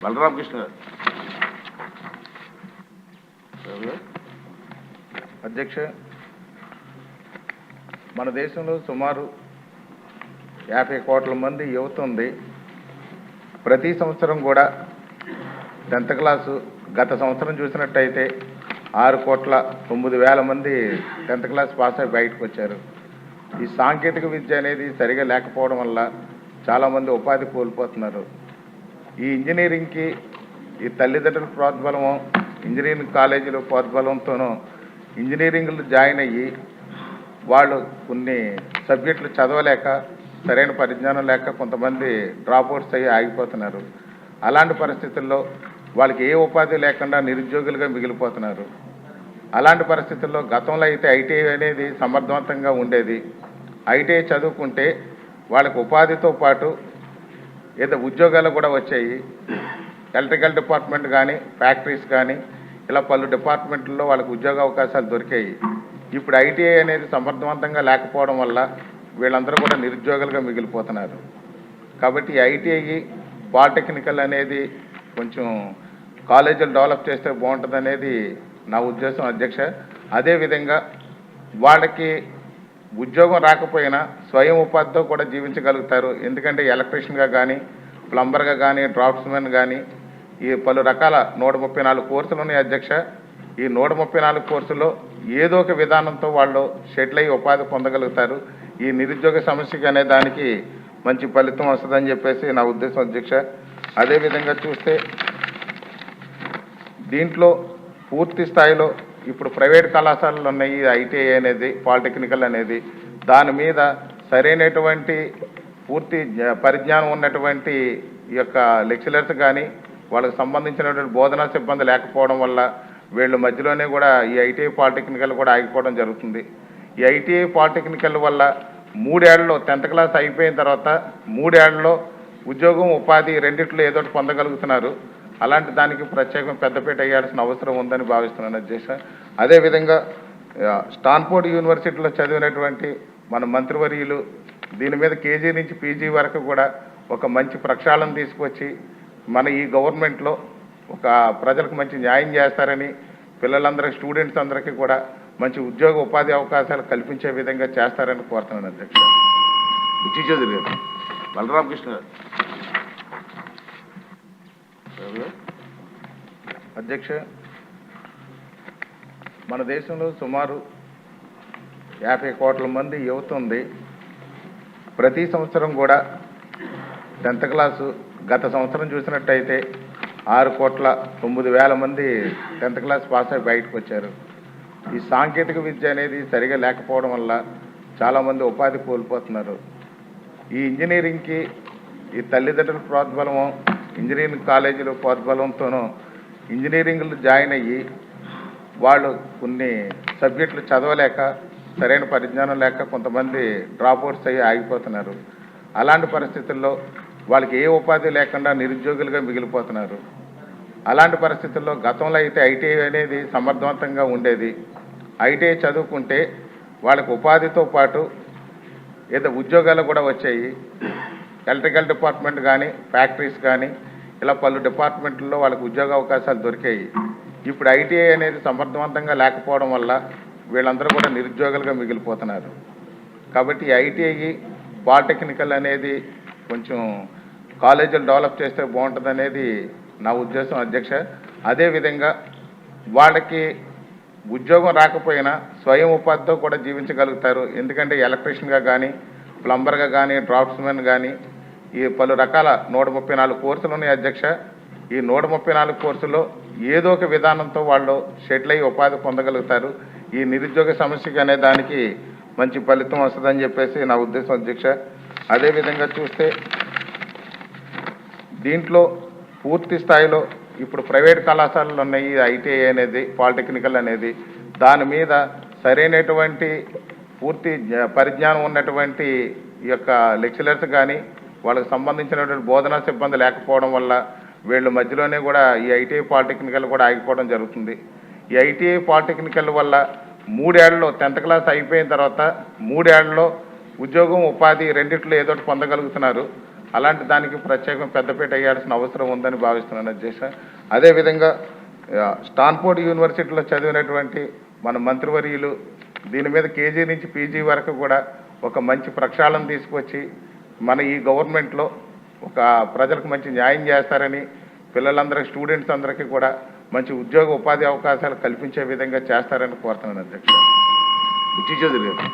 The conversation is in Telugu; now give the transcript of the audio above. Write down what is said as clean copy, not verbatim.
బలరామకృష్ణ గారు. అధ్యక్ష, మన దేశంలో సుమారు 50 కోట్ల మంది యువత ఉంది. ప్రతి సంవత్సరం కూడా 10th క్లాసు గత సంవత్సరం చూసినట్టయితే 6,09,00,000 మంది 10th క్లాస్ పాస్ అయి బయటకు వచ్చారు. ఈ సాంకేతిక విద్య అనేది సరిగా లేకపోవడం వల్ల చాలామంది ఉపాధి కోల్పోతున్నారు. ఈ ఇంజనీరింగ్కి ఈ తల్లిదండ్రుల ప్రోద్బలము, ఇంజనీరింగ్ కాలేజీల ప్రోద్బలంతోనూ ఇంజనీరింగ్లు జాయిన్ అయ్యి వాళ్ళు కొన్ని సబ్జెక్టులు చదవలేక, సరైన పరిజ్ఞానం లేక కొంతమంది డ్రాప్అవుట్స్ అయ్యి ఆగిపోతున్నారు. అలాంటి పరిస్థితుల్లో వాళ్ళకి ఏ ఉపాధి లేకుండా నిరుద్యోగులుగా మిగిలిపోతున్నారు. అలాంటి పరిస్థితుల్లో గతంలో అయితే ఐటీఐ అనేది సమర్థవంతంగా ఉండేది. ఐటీఐ చదువుకుంటే వాళ్ళకి ఉపాధితో పాటు ఏదో ఉద్యోగాలు కూడా వచ్చాయి. ఎలక్ట్రికల్ డిపార్ట్మెంట్ కానీ, ఫ్యాక్టరీస్ కానీ, ఇలా పలు డిపార్ట్మెంట్లలో వాళ్ళకి ఉద్యోగ అవకాశాలు దొరికాయి. ఇప్పుడు ఐటీఐ అనేది సమర్థవంతంగా లేకపోవడం వల్ల వీళ్ళందరూ కూడా నిరుద్యోగులుగా మిగిలిపోతున్నారు. కాబట్టి ఐటీఐ, పాలిటెక్నికల్ అనేది కొంచెం కాలేజీలు డెవలప్ చేస్తే బాగుంటుంది అనేది నా ఉద్దేశం అధ్యక్ష. అదేవిధంగా వాళ్ళకి ఉద్యోగం రాకపోయినా స్వయం ఉపాధితో కూడా జీవించగలుగుతారు. ఎందుకంటే ఎలక్ట్రీషియన్గా కానీ, ప్లంబర్గా కానీ, డ్రాఫ్ట్స్మెన్ కానీ ఈ పలు రకాల 134 కోర్సులు ఉన్నాయి అధ్యక్ష. ఈ 134 కోర్సులో ఏదో ఒక విధానంతో వాళ్ళు షెటిల్ అయ్యి ఉపాధి పొందగలుగుతారు. ఈ నిరుద్యోగ సమస్యకి అనే దానికి మంచి ఫలితం వస్తుందని చెప్పేసి నా ఉద్దేశం అధ్యక్ష. అదేవిధంగా చూస్తే దీంట్లో పూర్తి స్థాయిలో ఇప్పుడు ప్రైవేట్ కళాశాలలు ఉన్నాయి. ఐటీఐ అనేది, పాలిటెక్నికల్ అనేది, దాని మీద సరైనటువంటి పూర్తి పరిజ్ఞానం ఉన్నటువంటి ఈ యొక్క లెక్చరర్స్ కానీ, వాళ్ళకి సంబంధించినటువంటి బోధనా సిబ్బంది లేకపోవడం వల్ల వీళ్ళు మధ్యలోనే కూడా ఈ ఐటీఐ, పాలిటెక్నికల్ కూడా ఆగిపోవడం జరుగుతుంది. ఈ ఐటీఐ, పాలిటెక్నికల్ వల్ల 3 ఏళ్లలో 10th క్లాస్ అయిపోయిన తర్వాత 3 ఏళ్లలో ఉద్యోగం, ఉపాధి రెండిట్లో ఏదో ఒకటి పొందగలుగుతున్నారు. అలాంటి దానికి ప్రత్యేకంగా పెద్దపీట వేయాల్సిన అవసరం ఉందని భావిస్తున్నాను అధ్యక్ష. అదేవిధంగా స్టాన్ఫోర్డ్ యూనివర్సిటీలో చదివినటువంటి మన మంత్రివర్యులు దీని మీద కేజీ నుంచి పీజీ వరకు కూడా ఒక మంచి ప్రక్షాళన తీసుకొచ్చి మన ఈ గవర్నమెంట్లో ఒక ప్రజలకు మంచి న్యాయం చేస్తారని, పిల్లలందరికీ, స్టూడెంట్స్ అందరికీ కూడా మంచి ఉద్యోగ ఉపాధి అవకాశాలు కల్పించే విధంగా చేస్తారని కోరుతున్నాను అధ్యక్ష. బుచ్చి చౌదరి గారు. బలరామకృష్ణ గారు. అధ్యక్ష, మన దేశంలో సుమారు 50 కోట్ల మంది యువత ఉంది. ప్రతి సంవత్సరం కూడా 10th క్లాసు గత సంవత్సరం చూసినట్టయితే 6,09,00,000 మంది 10th క్లాస్ పాస్ అయి బయటకు వచ్చారు. ఈ సాంకేతిక విద్య అనేది సరిగా లేకపోవడం వల్ల చాలామంది ఉపాధి కోల్పోతున్నారు. ఈ ఇంజనీరింగ్కి ఈ తల్లిదండ్రుల ప్రోద్బలము, ఇంజనీరింగ్ కాలేజీల ప్రోద్బలంతోనూ ఇంజనీరింగ్లు జాయిన్ అయ్యి వాళ్ళు కొన్ని సబ్జెక్టులు చదవలేక, సరైన పరిజ్ఞానం లేక కొంతమంది డ్రాప్అవుట్స్ అయ్యి ఆగిపోతున్నారు. అలాంటి పరిస్థితుల్లో వాళ్ళకి ఏ ఉపాధి లేకుండా నిరుద్యోగులుగా మిగిలిపోతున్నారు. అలాంటి పరిస్థితుల్లో గతంలో అయితే ఐటీఐ అనేది సమర్థవంతంగా ఉండేది. ఐటీఐ చదువుకుంటే వాళ్ళకి ఉపాధితో పాటు ఏదో ఉద్యోగాలు కూడా వచ్చాయి. ఎలక్ట్రికల్ డిపార్ట్మెంట్ కానీ, ఫ్యాక్టరీస్ కానీ, ఇలా పలు డిపార్ట్మెంట్లలో వాళ్ళకి ఉద్యోగ అవకాశాలు దొరికాయి. ఇప్పుడు ఐటీఐ అనేది సమర్థవంతంగా లేకపోవడం వల్ల వీళ్ళందరూ కూడా నిరుద్యోగులుగా మిగిలిపోతున్నారు. కాబట్టి ఐటీఐ, పాలిటెక్నికల్ అనేది కొంచెం కాలేజీలు డెవలప్ చేస్తే బాగుంటుంది అనేది నా ఉద్దేశం అధ్యక్ష. అదేవిధంగా వాళ్ళకి ఉద్యోగం రాకపోయినా స్వయం ఉపాధితో కూడా జీవించగలుగుతారు. ఎందుకంటే ఎలక్ట్రీషియన్గా కానీ, ప్లంబర్గా కానీ, డ్రాఫ్ట్స్మెన్ కానీ ఈ పలు రకాల 134 కోర్సులు ఉన్నాయి అధ్యక్ష. ఈ 134 కోర్సులో ఏదో ఒక విధానంతో వాళ్ళు షెటిల్ అయ్యి ఉపాధి పొందగలుగుతారు. ఈ నిరుద్యోగ సమస్యకి అనే దానికి మంచి ఫలితం వస్తుందని చెప్పేసి నా ఉద్దేశం అధ్యక్ష. అదేవిధంగా చూస్తే దీంట్లో పూర్తి స్థాయిలో ఇప్పుడు ప్రైవేట్ కళాశాలలు ఉన్నాయి. ఐటీఐ అనేది, పాలిటెక్నికల్ అనేది, దాని మీద సరైనటువంటి పూర్తి పరిజ్ఞానం ఉన్నటువంటి ఈ యొక్క లెక్చరర్స్ కానీ, వాళ్ళకి సంబంధించినటువంటి బోధనా సిబ్బంది లేకపోవడం వల్ల వీళ్ళు మధ్యలోనే కూడా ఈ ఐటీఐ, పాలిటెక్నికల్ కూడా ఆగిపోవడం జరుగుతుంది. ఈ ఐటీఐ, పాలిటెక్నికల్ వల్ల 3 ఏళ్లలో 10th క్లాస్ అయిపోయిన తర్వాత 3 ఏళ్లలో ఉద్యోగం, ఉపాధి రెండిట్లో ఏదో ఒకటి పొందగలుగుతున్నారు. అలాంటి దానికి ప్రత్యేకం పెద్దపీట వేయాల్సిన అవసరం ఉందని భావిస్తున్నాను అధ్యక్ష. అదేవిధంగా స్టాన్ఫోర్డ్ యూనివర్సిటీలో చదివినటువంటి మన మంత్రివర్యులు దీని మీద కేజీ నుంచి పీజీ వరకు కూడా ఒక మంచి ప్రక్షాళన తీసుకొచ్చి మన ఈ గవర్నమెంట్లో ఒక ప్రజలకు మంచి న్యాయం చేస్తారని, పిల్లలందరికీ స్టూడెంట్స్ అందరికీ కూడా మంచి ఉద్యోగ ఉపాధి అవకాశాలు కల్పించే విధంగా చేస్తారని కోరుతున్నాను అధ్యక్ష. బుచ్చి చౌదరి గారు.